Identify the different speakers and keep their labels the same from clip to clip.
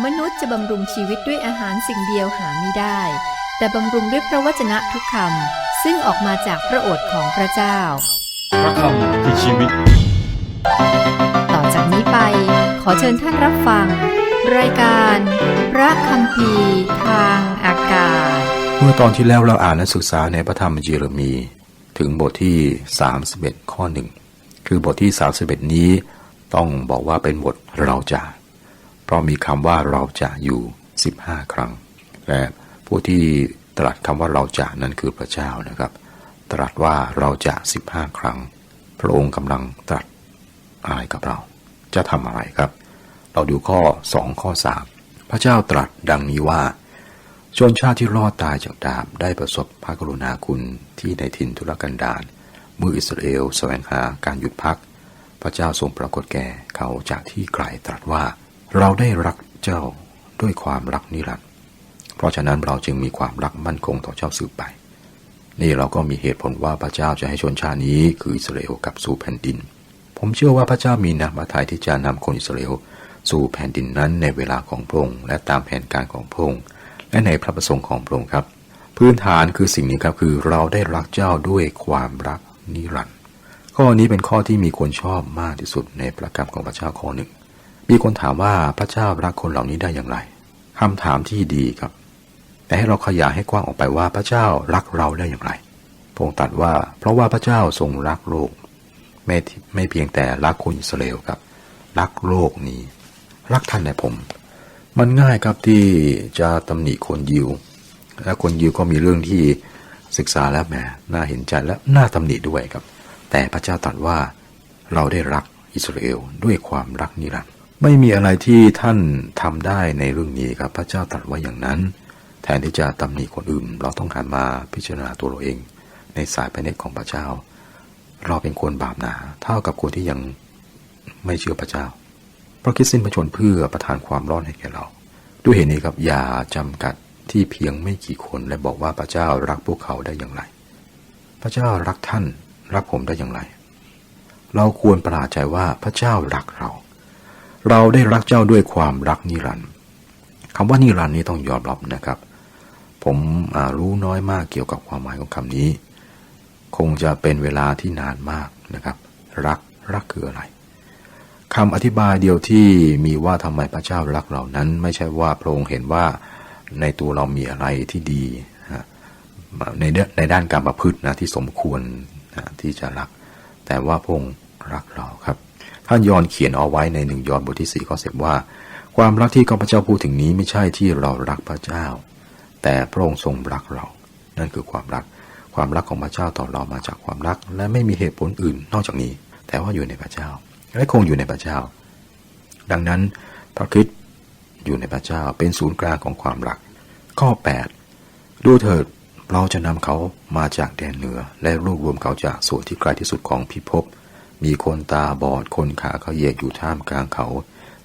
Speaker 1: มนุษย์จะบำรุงชีวิตด้วยอาหารสิ่งเดียวหาไม่ได้แต่บำรุงด้วยพระวจนะทุกคำซึ่งออกมาจากพระโอษฐ์ของพระเจ้า
Speaker 2: พระคำคือชีวิต
Speaker 1: ต่อจากนี้ไปขอเชิญท่านรับฟังรายการพระคัมภีร์ทางอากาศ
Speaker 3: เมื่อตอนที่แล้วเราอ่านและศึกษาในพระธรรมเยเรมีถึงบทที่31ข้อ1คือบทที่31นี้ต้องบอกว่าเป็นบทเราจะเพราะมีคำว่าเราจะอยู่15ครั้งและผู้ที่ตรัสคำว่าเราจะนั้นคือพระเจ้านะครับตรัสว่าเราจะ15ครั้งพระองค์กำลังตรัสอะไรกับเราจะทำอะไรครับเราดูข้อ2ข้อ3พระเจ้าตรัสดังนี้ว่าชนชาติที่รอดตายจากดาบได้ประสบพระกรุณาคุณที่ในถิ่นทุรกันดารเมื่ออิสราเอลแสวงหาการหยุดพักพระเจ้าทรงปรากฏแก่เขาจากที่ไกลตรัสว่าเราได้รักเจ้าด้วยความรักนิรันดร์เพราะฉะนั้นเราจึงมีความรักมั่นคงต่อเจ้าสืบไปนี่เราก็มีเหตุผลว่าพระเจ้าจะให้ชนชาตินี้คืออิสราเอลกลับสู่แผ่นดินผมเชื่อว่าพระเจ้ามีน้ำพระทัยที่จะนำคนอิสราเอลสู่แผ่นดินนั้นในเวลาของพระองค์และตามแผนการของพระองค์และในพระประสงค์ของพระองค์ครับพื้นฐานคือสิ่งนี้ครับคือเราได้รักเจ้าด้วยความรักนิรันดร์ข้อนี้เป็นข้อที่มีคนชอบมากที่สุดในพระคำของพระเจ้าข้อหนึ่งมีคนถามว่าพระเจ้ารักคนเหล่านี้ได้อย่างไรคำถามที่ดีครับแต่ให้เราขยายให้กว้างออกไปว่าพระเจ้ารักเราได้อย่างไรพระองค์ตรัสว่าเพราะว่าพระเจ้าทรงรักโลกไม่เพียงแต่รักคนอิสราเอลครับรักโลกนี้รักท่านและผมมันง่ายครับที่จะตำหนิคนยิวและคนยิวก็มีเรื่องที่ศึกษาแล้วแหมน่าเห็นใจและน่าตำหนิด้วยครับแต่พระเจ้าตรัสว่าเราได้รักอิสราเอลด้วยความรักนิรันดร์ไม่มีอะไรที่ท่านทำได้ในเรื่องนี้ครับพระเจ้าตรัสว่าอย่างนั้นแทนที่จะตำหนิคนอื่นเราต้องหันมาพิจารณาตัวเราเองในสายพระเนตรของพระเจ้าเราเป็นคนบาปหนาเท่ากับคนที่ยังไม่เชื่อพระเจ้าเพราะคริสต์สิ้นพระชนม์เพื่อประทานความรอดให้แก่เราด้วยเหตุนี้ครับอย่าจำกัดที่เพียงไม่กี่คนและบอกว่าพระเจ้ารักพวกเขาได้อย่างไรพระเจ้ารักท่านรักผมได้อย่างไรเราควรประหลาดใจว่าพระเจ้ารักเราได้รักเจ้าด้วยความรักนิรันดร์คำว่านิรันดร์นี้ต้องยอมรับนะครับผมรู้น้อยมากเกี่ยวกับความหมายของคำนี้คงจะเป็นเวลาที่นานมากนะครับรักคืออะไรคำอธิบายเดียวที่มีว่าทำไมพระเจ้ารักเรานั้นไม่ใช่ว่าพระองค์เห็นว่าในตัวเรามีอะไรที่ดีในด้านการประพฤตินะที่สมควรที่จะรักแต่ว่าพระองค์รักเราครับท่านยอห์นเขียนเอาไว้ใน1ยอห์นบทที่4ข้อ10ว่าความรักที่ข้าพเจ้าพูดถึงนี้ไม่ใช่ที่เรารักพระเจ้าแต่พระองค์ทรงรักเรานั่นคือความรักของพระเจ้าต่อเรามาจากความรักและไม่มีเหตุผลอื่นนอกจากนี้แต่ว่าอยู่ในพระเจ้าและคงอยู่ในพระเจ้าดังนั้นพระคริสต์อยู่ในพระเจ้าเป็นศูนย์กลางของความรักข้อ8ดูเถิดเราจะนำเขามาจากแดนเหนือและรวบรวมเขาจากส่วนที่ไกลที่สุดของพิภพมีคนตาบอดคนขาเขยกอยู่ท่ามกลางเขา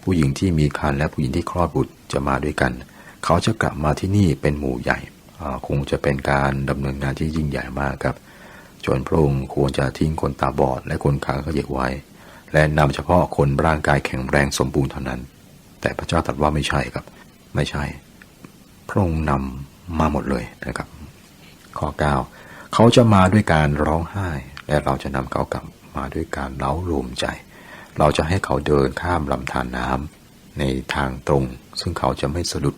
Speaker 3: ผู้หญิงที่มีครรภ์และผู้หญิงที่คลอดบุตรจะมาด้วยกันเขาจะกลับมาที่นี่เป็นหมู่ใหญ่คงจะเป็นการดำเนินงานที่ยิ่งใหญ่มากครับจนพระองค์ควรจะทิ้งคนตาบอดและคนขาเขยกไว้และนำเฉพาะคนร่างกายแข็งแรงสมบูรณ์เท่านั้นแต่พระเจ้าตรัสว่าไม่ใช่ครับไม่ใช่พระองค์นำมาหมดเลยนะครับข้อ9เขาจะมาด้วยการร้องไห้และเราจะนำเขากลับมาด้วยการเล้าโลมใจเราจะให้เขาเดินข้ามลำธารน้ำในทางตรงซึ่งเขาจะไม่สะดุด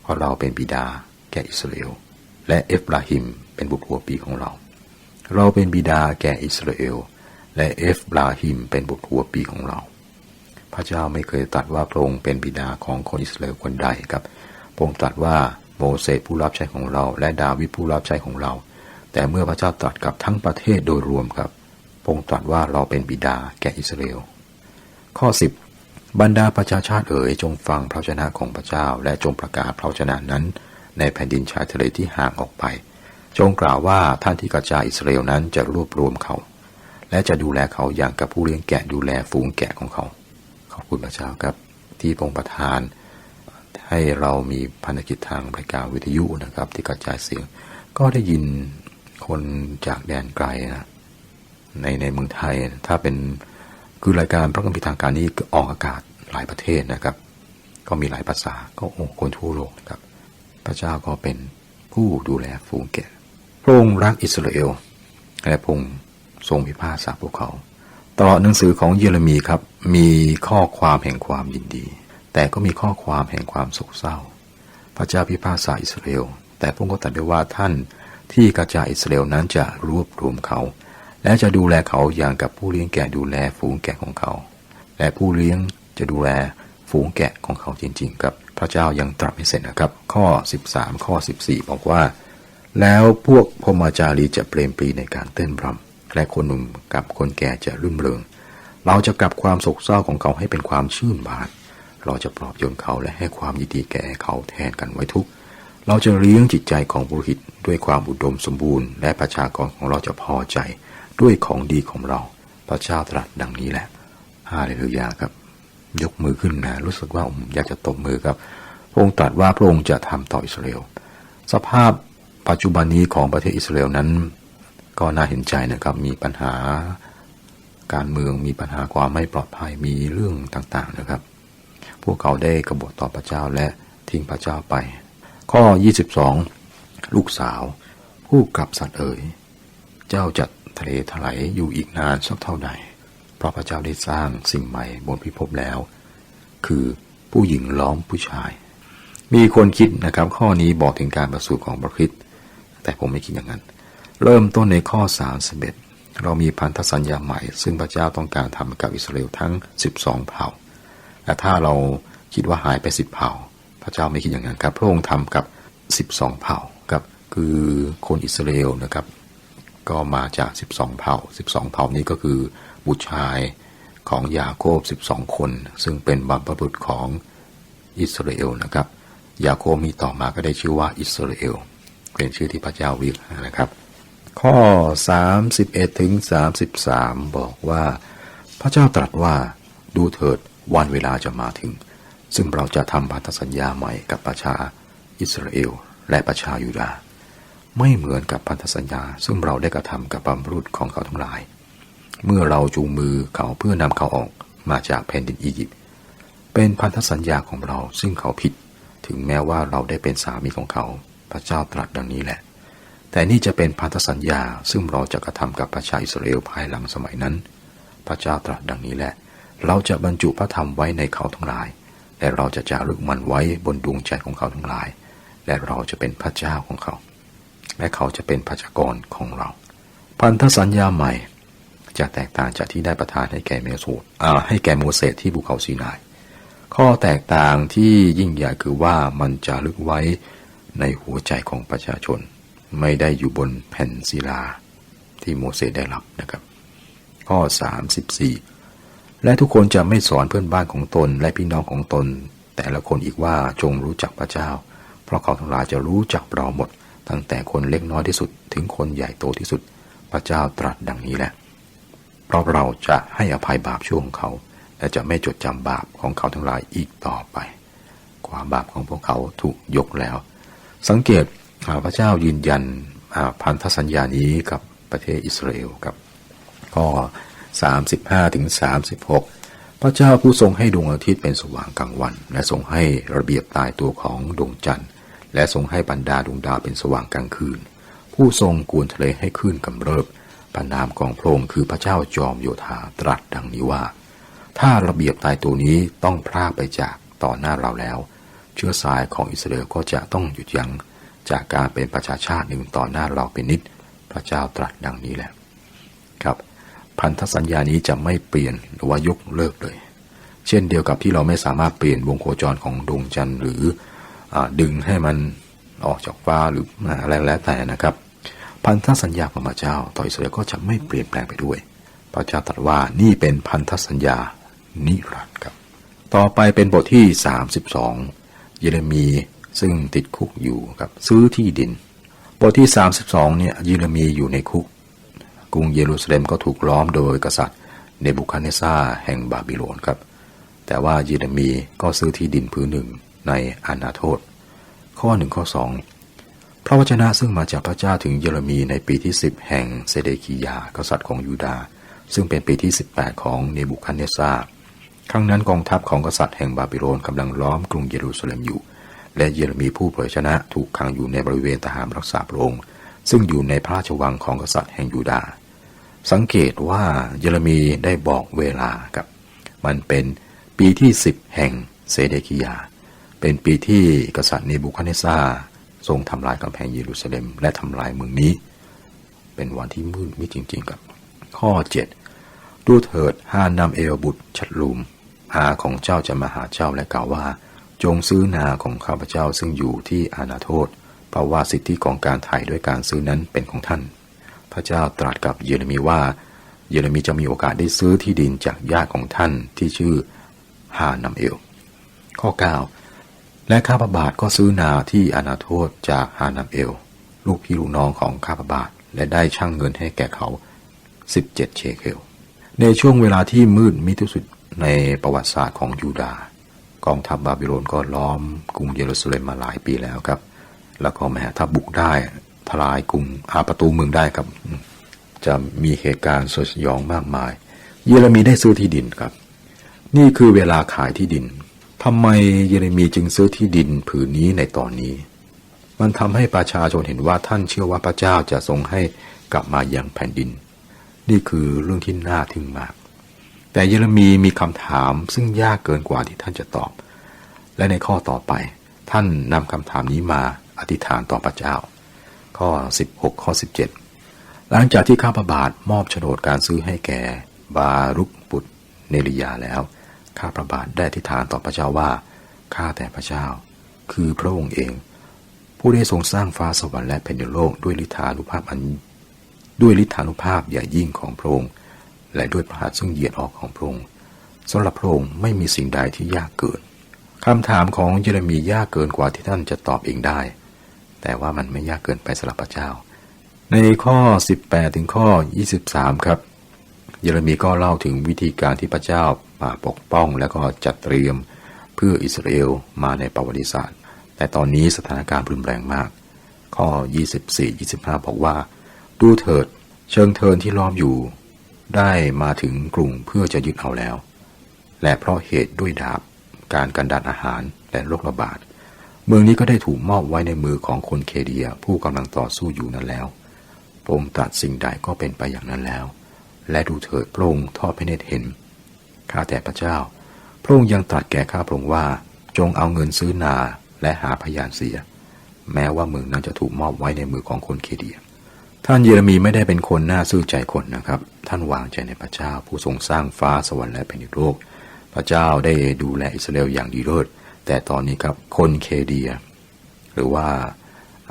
Speaker 3: เพราะเราเป็นบิดาแก่อิสราเอลและเอฟราฮิมเป็นบุตรหัวปีของเราเป็นบิดาแก่อิสราเอลและเอฟราฮิมเป็นบุตรหัวปีของเราพระเจ้าไม่เคยตรัสว่าพระองค์เป็นบิดาของคนอิสราเอลคนใดครับพระองค์ตรัสว่าโมเสสผู้รับใช้ของเราและดาวิดผู้รับใช้ของเราแต่เมื่อพระเจ้าตรัสกับทั้งประเทศโดยรวมครับพระองค์ตรัสว่าเราเป็นบิดาแก่อิสราเอลข้อ10บรรดาประชาชาติเอ๋ยจงฟังพระวจนะของพระเจ้าและจงประกาศพระวจนะนั้นในแผ่นดินชายทะเลที่ห่างออกไปจงกล่าวว่าท่านที่กระจายอิสราเอลนั้นจะรวบรวมเขาและจะดูแลเขาอย่างกับผู้เลี้ยงแกะดูแลฝูงแกะของเขาขอบคุณพระเจ้าครับที่พระองค์ประทานให้เรามีภารกิจทางรายการวิทยุนะครับที่กระจายเสียงก็ได้ยินคนจากแดนไกลนะในเมืองไทยถ้าเป็นคือรายการพระคัมภีร์ทางการนี้ออกอากาศหลายประเทศนะครับ ก็มีหลายภาษาก็คนทั่วโลกนะครับพระเจ้าก็เป็นผู้ดูแลฝูงแกะพระองค์รักอิสราเอลและพระองค์ทรงพิพากษาพวกเขาตลอดหนังสือของเยเรมีครับมีข้อความแห่งความยินดีแต่ก็มีข้อความแห่งความโศกเศร้าพระเจ้าพิพากษาอิสราเอลแต่พระองค์ก็ตรัสไว้ว่าท่านที่กระจายอิสราเอลนั้นจะรวบรวมเขาและจะดูแลเขาอย่างกับผู้เลี้ยงแกะดูแลฝูงแกะของเขาและผู้เลี้ยงจะดูแลฝูงแกะของเขาจริงๆครับพระเจ้ายังตรัสไม่เสร็จนะครับข้อ13ข้อ14บอกว่าแล้วพวกพรหมจารีจะเปรมปรีในการเต้นรำและคนหนุ่มกับคนแก่จะรื่นเริงเราจะกลับความโศกเศร้าของเขาให้เป็นความชื่นบานเราจะปลอบโยนเขาและให้ความยินดีแก่เขาแทนกันไว้ทุกเราจะเลี้ยงจิตใจของปุโรหิตด้วยความอุดมสมบูรณ์และประชากรของเราจะพอใจด้วยของดีของเราพระเจ้าตรัสดังนี้แหละฮาเลลูยาครับยกมือขึ้นนะรู้สึกว่าอยากจะตบมือครับพระองค์ตรัสว่าพระองค์จะทำต่ออิสราเอลสภาพปัจจุบันนี้ของประเทศอิสราเอลนั้นก็น่าเห็นใจนะครับมีปัญหาการเมืองมีปัญหาความไม่ปลอดภัยมีเรื่องต่างๆนะครับพวกเขาได้กบฏต่อพระเจ้าและทิ้งพระเจ้าไปข้อ22ลูกสาวผู้กลับสัตว์เอ๋ยเจ้าจะทะเลถลายอยู่อีกนานสักเท่าใดเพราะพระเจ้าได้สร้างสิ่งใหม่บนพิภพแล้วคือผู้หญิงล้อมผู้ชายมีคนคิดนะครับข้อนี้บอกถึงการประสูติของพระคริสต์แต่ผมไม่คิดอย่างนั้นเริ่มต้นในข้อ31เรามีพันธสัญญาใหม่ซึ่งพระเจ้าต้องการทำกับอิสราเอลทั้ง12เผ่าแต่ถ้าเราคิดว่าหายไป10เผ่าพระเจ้าไม่คิดอย่างนั้นครับพระองค์ทำกับ12เผ่าครับคือคนอิสราเอลนะครับก็มาจาก12เผ่า12เผ่านี้ก็คือบุตรชายของยาโคบ12คนซึ่งเป็นบรรพบุรุษของอิสราเอลนะครับยาโคบมีต่อมาก็ได้ชื่อว่าอิสราเอลเป็นชื่อที่พระเจ้าเรียกนะครับข้อ31ถึง33บอกว่าพระเจ้าตรัสว่าดูเถิดวันเวลาจะมาถึงซึ่งเราจะทำพันธสัญญาใหม่กับประชาอิสราเอลและประชายูดาห์ไม่เหมือนกับพันธสัญญาซึ่งเราได้กระทำกับบรรพบุรุษของเขาทั้งหลายเมื่อเราจูงมือเขาเพื่อนำเขาออกมาจากแผ่นดินอียิปต์เป็นพันธสัญญาของเราซึ่งเขาผิดถึงแม้ว่าเราได้เป็นสามีของเขาพระเจ้าตรัสดังนี้แหละแต่นี่จะเป็นพันธสัญญาซึ่งเราจะกระทำกับประชาอิสราเอลภายหลังสมัยนั้นพระเจ้าตรัสดังนี้แหละเราจะบรรจุพระธรรมไว้ในเขาทั้งหลายและเราจะจารึกมันไว้บนดวงใจของเขาทั้งหลายและเราจะเป็นพระเจ้าของเขาและเขาจะเป็นประชากรของเราพันธสัญญาใหม่จะแตกต่างจากที่ได้ประทานให้แก่โมเสสที่ภูเขาซีนายข้อแตกต่างที่ยิ่งใหญ่คือว่ามันจะลึกไว้ในหัวใจของประชาชนไม่ได้อยู่บนแผ่นศิลาที่โมเสสได้รับนะครับข้อ34และทุกคนจะไม่สอนเพื่อนบ้านของตนและพี่น้องของตนแต่ละคนอีกว่าจงรู้จักพระเจ้าเพราะเขาทั้งหลายจะรู้จักเราหมดตั้งแต่คนเล็กน้อยที่สุดถึงคนใหญ่โตที่สุดพระเจ้าตรัสดังนี้แหละเพราะเราจะให้อภัยบาปชั่วของเขาและจะไม่จดจำบาปของเขาทั้งหลายอีกต่อไปความบาปของพวกเขาถูกยกแล้วสังเกตพระเจ้ายืนยันพันธสัญญานี้กับประเทศอิสราเอลครับข้อ35ถึง36พระเจ้าผู้ทรงให้ดวงอาทิตย์เป็นสว่างกลางวันและทรงให้ระเบียบตายตัวของดวงจันทร์และทรงให้บรรดาดวงดาวเป็นสว่างกลางคืนผู้ทรงกวนทะเลให้คลื่นกำเริบพระนามของพระองค์คือพระเจ้าจอมโยธาตรัสดังนี้ว่าถ้าระเบียบตายตัวนี้ต้องพรากไปจากต่อหน้าเราแล้วเชื้อสายของอิสราเอลก็จะต้องหยุดยั้งจากการเป็นประชาชาติหนึ่งต่อหน้าเราเป็นนิจพระเจ้าตรัสดังนี้แหละครับพันธสัญญานี้จะไม่เปลี่ยนหรือว่ายกเลิกเลยเช่นเดียวกับที่เราไม่สามารถเปลี่ยนวงโคจรของดวงจันทร์หรือดึงให้มันออกจากฟ้าหรืออะไรแล้วแต่นะครับพันธสัญญาของพระเจ้าต่ออิสราเอลก็จะไม่เปลี่ยนแปลงไปด้วยพระเจ้าตรัสว่านี่เป็นพันธสัญญานิรันดร์ครับต่อไปเป็นบทที่32เยเรมีซึ่งติดคุกอยู่กับซื้อที่ดินบทที่32เนี่ยเยเรมีอยู่ในคุกกรุงเยรูซาเล็มก็ถูกล้อมโดยกษัตริย์เนบูคัดเนซาร์แห่งบาบิโลนครับแต่ว่าเยเรมีก็ซื้อที่ดินผืนหนึ่งในอานาโทษข้อ1ข้อ2พระวจนะซึ่งมาจากพระเจ้าถึงเยเรมีในปีที่10แห่งเซเดคียากษัตริย์ของยูดาห์ซึ่งเป็นปีที่18ของเนบูคัดเนซาร์ ครั้งนั้นกองทัพของกษัตริย์แห่งบาบิโลนกำลังล้อมกรุงเยรูซาเล็มอยู่และเยเรมีผู้เผยชนะถูกขังอยู่ในบริเวณทหารรักษาพระองค์ซึ่งอยู่ในพระราชวังของกษัตริย์แห่งยูดาห์สังเกตว่าเยเรมีได้บอกเวลาครับมันเป็นปีที่10แห่งเซเดคิยาเป็นปีที่กษัตริย์เนบูคัดเนซัรทรงทำลายกำแพงเยรูซาเล็มและทำลายเมืองนี้เป็นวันที่มืดมิดจริงๆครับข้อ7ดูเถิดฮานามเอลบุตรชัดลูมอาของเจ้าจะมาหาเจ้าและกล่าวว่าจงซื้อนาของข้าพเจ้าซึ่งอยู่ที่อาณาโทษเพราะว่าสิทธิของการไถ่ด้วยการซื้อนั้นเป็นของท่านพระเจ้าตรัสกับเยเรมีว่าเยเรมีจะมีโอกาสได้ซื้อที่ดินจากญาติของท่านที่ชื่อฮานามเอลข้อ9และข้าพบาทก็ซื้อนาที่อาณาโทษจากฮานามเอลลูกพี่ลูกน้องของข้าพบาทและได้ชั่งเงินให้แก่เขา17เชเคลในช่วงเวลาที่มืดมิดที่สุดในประวัติศาสตร์ของยูดาห์กองทัพบาบิโลนก็ล้อมกรุงเยรูซาเล็มมาหลายปีแล้วครับแล้วก็แม้ถ้าบุกได้ทลายกรุงประตูเมืองได้ครับจะมีเหตุการณ์สยดสยองมากมายเยเรมีได้ซื้อที่ดินครับนี่คือเวลาขายที่ดินทำไมเยเรมีจึงซื้อที่ดินผืนนี้ในตอนนี้มันทำให้ประชาชนเห็นว่าท่านเชื่อว่าพระเจ้าจะทรงให้กลับมายังแผ่นดินนี่คือเรื่องที่น่าทึ่งมากแต่เยเรมีมีคำถามซึ่งยากเกินกว่าที่ท่านจะตอบและในข้อต่อไปท่านนำคำถามนี้มาอธิษฐานต่อพระเจ้าข้อ16ข้อ17หลังจากที่ข้าพบาทมอบโฉนดการซื้อให้แก่บารุคบุตรเนริยาแล้วข้าพระบาทได้อธิษฐานต่อพระเจ้าว่าข้าแต่พระเจ้าคือพระองค์เองผู้ได้ทรงสร้างฟ้าสวรรค์และแผ่นดินโลกด้วยฤทธานุภาพอย่างยิ่งของพระองค์และด้วยพระหัตถ์ซึ่งเหยียดออกของพระองค์สำหรับพระองค์ไม่มีสิ่งใดที่ยากเกินคำถามของเยเรมียากเกินกว่าที่ท่านจะตอบเองได้แต่ว่ามันไม่ยากเกินไปสำหรับพระเจ้าในข้อ18ถึงข้อ23ครับเยเรมีก็เล่าถึงวิธีการที่พระเจ้ามาปกป้องและก็จัดเตรียมเพื่ออิสราเอลมาในประวัติศาสตร์แต่ตอนนี้สถานการณ์รุนแรงมากข้อ24-25บอกว่าดูเถิดเชิงเทินที่ล้อมอยู่ได้มาถึงกรุงเพื่อจะยึดเอาแล้วและเพราะเหตุด้วยดาบการกันดารอาหารและโรคระบาดเมืองนี้ก็ได้ถูกมอบไว้ในมือของคนเคเดียผู้กำลังต่อสู้อยู่นั้นแล้วพระองค์ตรัสสิ่งใดก็เป็นไปอย่างนั้นแล้วและดูเถิดพระองค์ทอดพระเนตรเห็นข้าแต่พระเจ้าพระองค์ยังตรัสแก่ข้าพระองค์ว่าจงเอาเงินซื้อนาและหาพยานเสียแม้ว่าเมืองนั้นจะถูกมอบไว้ในมือของคนเคเดียท่านเยเรมีไม่ได้เป็นคนน่าซื่อใจคนนะครับท่านวางใจในพระเจ้าผู้ทรงสร้างฟ้าสวรรค์และแผ่นดินโลกพระเจ้าได้ดูแลอิสราเอลอย่างดีเลิศแต่ตอนนี้ครับคนเคเดียหรือว่า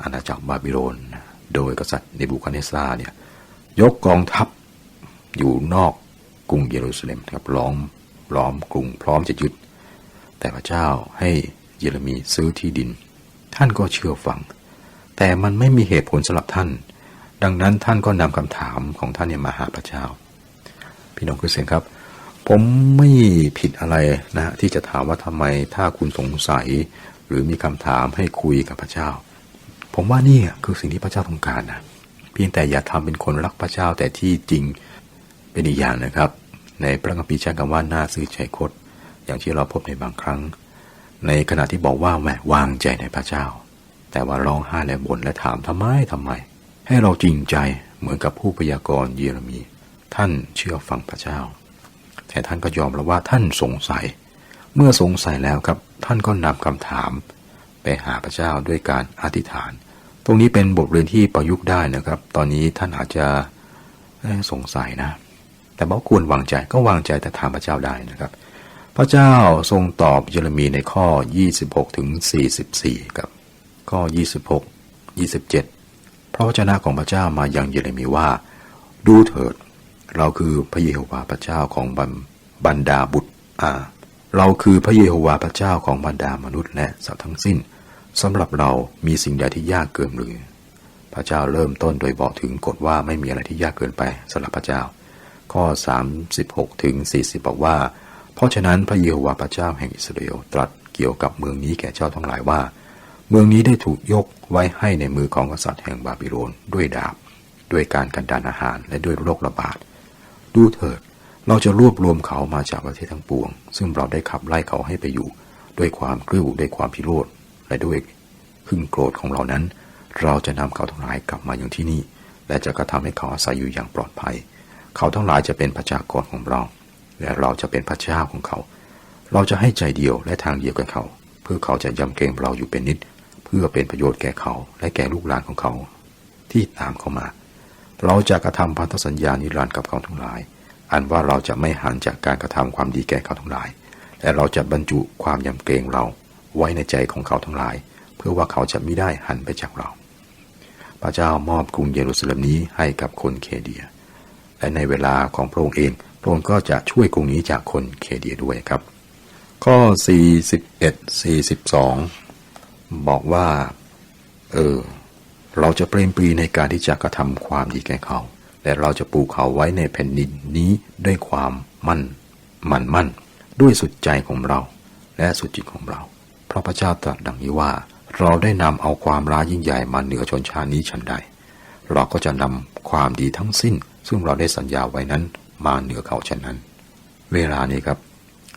Speaker 3: อาณาจักรบาบิโลนโดยกษัตริย์เนบูคัดเนซัรเนี่ยยกกองทัพอยู่นอกกรุงเยรูซาเล็มครับล้อมกรุงพร้อมจะยึดแต่พระเจ้าให้เยเรมีซื้อที่ดินท่านก็เชื่อฟังแต่มันไม่มีเหตุผลสำหรับท่านดังนั้นท่านก็นำคำถามของท่านมาหาพระเจ้าพี่น้องคริสเตียนครับผมไม่ผิดอะไรนะที่จะถามว่าทำไมถ้าคุณสงสัยหรือมีคำถามให้คุยกับพระเจ้าผมว่านี่คือสิ่งที่พระเจ้าต้องการนะเพียงแต่อย่าทำเป็นคนรักพระเจ้าแต่ที่จริงเป็นอีกอย่างนะครับในพระคัมภีร์ใช้คำว่าน่าซื่อใจคดอย่างที่เราพบในบางครั้งในขณะที่บอกว่าแหมวางใจในพระเจ้าแต่ว่าร้องไห้และบ่นและถามทำไมให้เราจริงใจเหมือนกับผู้พยากรณ์เยเรมีท่านเชื่อฟังพระเจ้าแต่ท่านก็ยอมรับว่าท่านสงสัยเมื่อสงสัยแล้วครับท่านก็นำคำถามไปหาพระเจ้าด้วยการอธิษฐานตรงนี้เป็นบทเรียนที่ประยุกต์ได้นะครับตอนนี้ท่านอาจจะสงสัยนะแต่บอกควรวางใจก็วางใจแต่ถามพระเจ้าได้นะครับพระเจ้าทรงตอบเยเรมีในข้อ26ถึง44ครับข้อ26 27พระวจนะของพระเจ้ามายังเยเรมีว่าดูเถิดเราคือพระเยโฮวาห์พระเจ้าของบรรดาบุตรเราคือพระเยโฮวาห์พระเจ้าของบรรดามนุษย์และสัตว์ทั้งสิ้นสำหรับเรามีสิ่งใดที่ยากเกินหรือพระเจ้าเริ่มต้นโดยบอกถึงกฎว่าไม่มีอะไรที่ยากเกินไปสำหรับพระเจ้าข้อ36ถึง40บอกว่าเพราะฉะนั้นพระเยโฮวาห์พระเจ้าแห่งอิสราเอลตรัสเกี่ยวกับเมืองนี้แก่เจ้าทั้งหลายว่าเมืองนี้ได้ถูกยกไว้ให้ในมือของกษัตริย์แห่งบาบิโลนด้วยดาบด้วยการกันดารอาหารและด้วยโรคระบาดดูเถิด เราจะรวบรวมเขามาจากประเทศทั้งปวงซึ่งเราได้ขับไล่เขาให้ไปอยู่ด้วยความกริ้วด้วยความพิโรธและด้วยขึ้นโกรธของเรานั้นเราจะนำเขาทั้งหลายกลับมาอย่างที่นี่และจะกระทำให้เขาอาศัยอยู่อย่างปลอดภัยเขาทั้งหลายจะเป็นประชากรของเราและเราจะเป็นพระเจ้าของเขาเราจะให้ใจเดียวและทางเดียวกับเขาเพื่อเขาจะยำเกรงเราอยู่เป็นนิดเพื่อเป็นประโยชน์แก่เขาและแก่ลูกหลานของเขาที่ตามเขามาเราจะกระทำพันธสัญญานิรันดร์กับเขาทั้งหลายอันว่าเราจะไม่หันจากการกระทำความดีแก่เขาทั้งหลายและเราจะบรรจุความยำเกรงเราไว้ในใจของเขาทั้งหลายเพื่อว่าเขาจะมิได้หันไปจากเราพระเจ้ามอบกรุงเยรูซาเล็มนี้ให้กับคนเคเดียและในเวลาของพระองค์เองพระองค์ก็จะช่วยกรุงนี้จากคนเคเดียด้วยครับข้อ41-42บอกว่าเราจะเปรมปรีในการที่จะกระทำความดีแก่เขาและเราจะปลูกเขาไว้ในแผ่นดินนี้ด้วยความมั่นด้วยสุดใจของเราและสุดจิตของเราเพราะพระเจ้าตรัสดังนี้ว่าเราได้นำเอาความร้ายยิ่งใหญ่มาเหนือชนชาตินี้ฉันใดเราก็จะนำความดีทั้งสิ้นซึ่งเราได้สัญญาไว้นั้นมาเหนือเขาฉะนั้นเวลานี้ครับ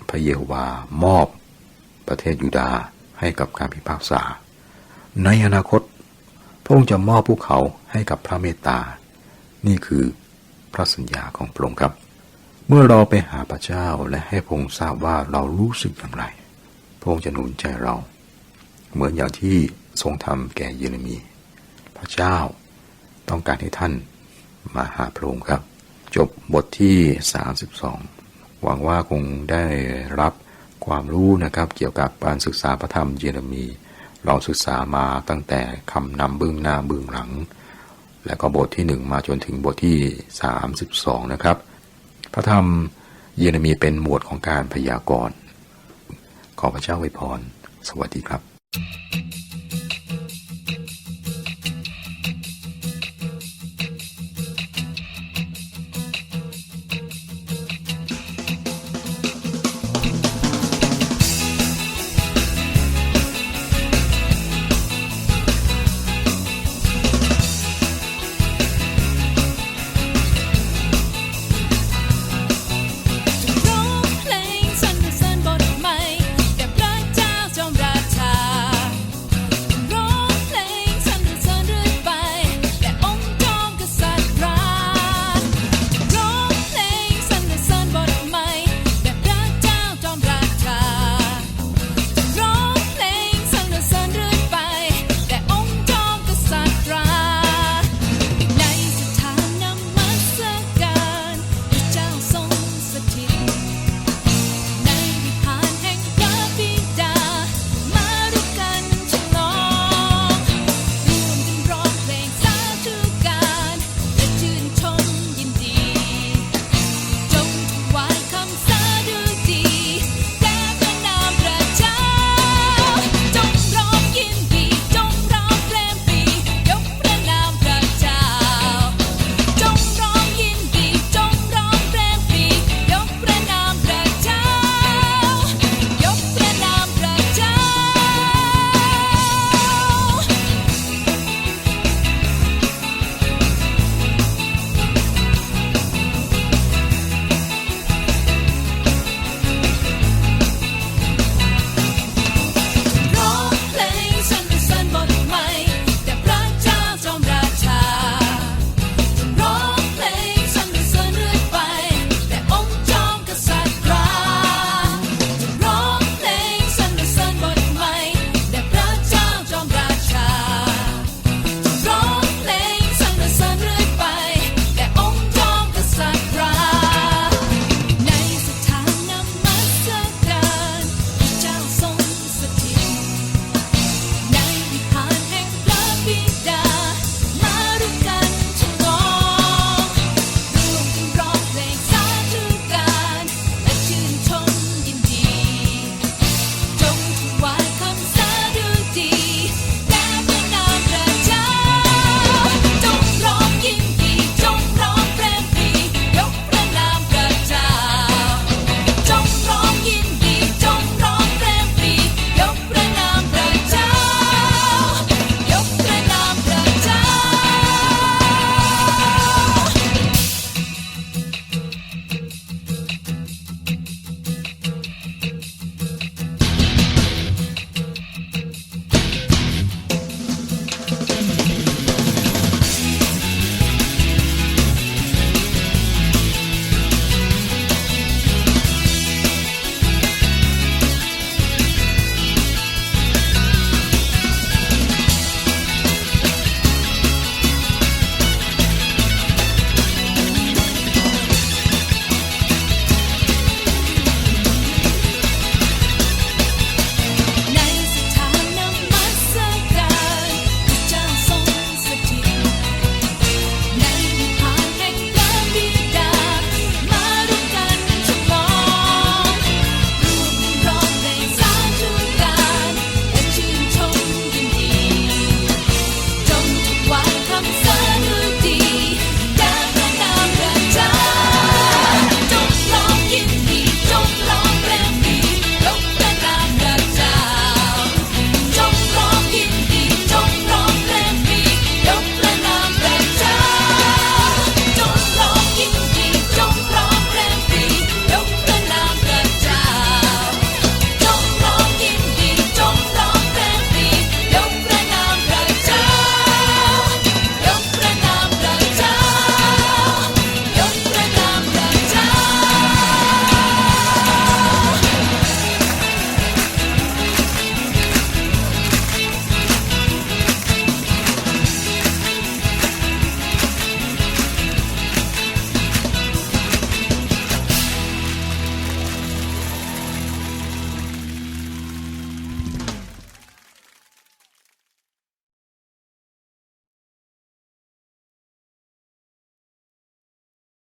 Speaker 3: พระเยโฮวามอบประเทศยูดาห์ให้กับการพิพากษาในอนาคตพระองค์จะมอบพวกเขาให้กับพระเมตตานี่คือพระสัญญาของพระองค์ครับเมื่อเราไปหาพระเจ้าและให้พระองค์ทราบว่าเรารู้สึกอย่างไรพระองค์จะหนุนใจเราเหมือนอย่างที่ทรงทำแก่เยเรมีพระเจ้าต้องการให้ท่านมาหาพระองค์ครับจบบทที่32หวังว่าคงได้รับความรู้นะครับเกี่ยวกับการศึกษาพระธรรมเยเรมีเราศึกษามาตั้งแต่คำนำเบื้องหน้าเบื้องหลังและก็บทที่1มาจนถึงบทที่32นะครับพระธรรมเยเรมีเป็นหมวดของการพยากรณ์ขอพระเจ้าอวยพรสวัสดีครับ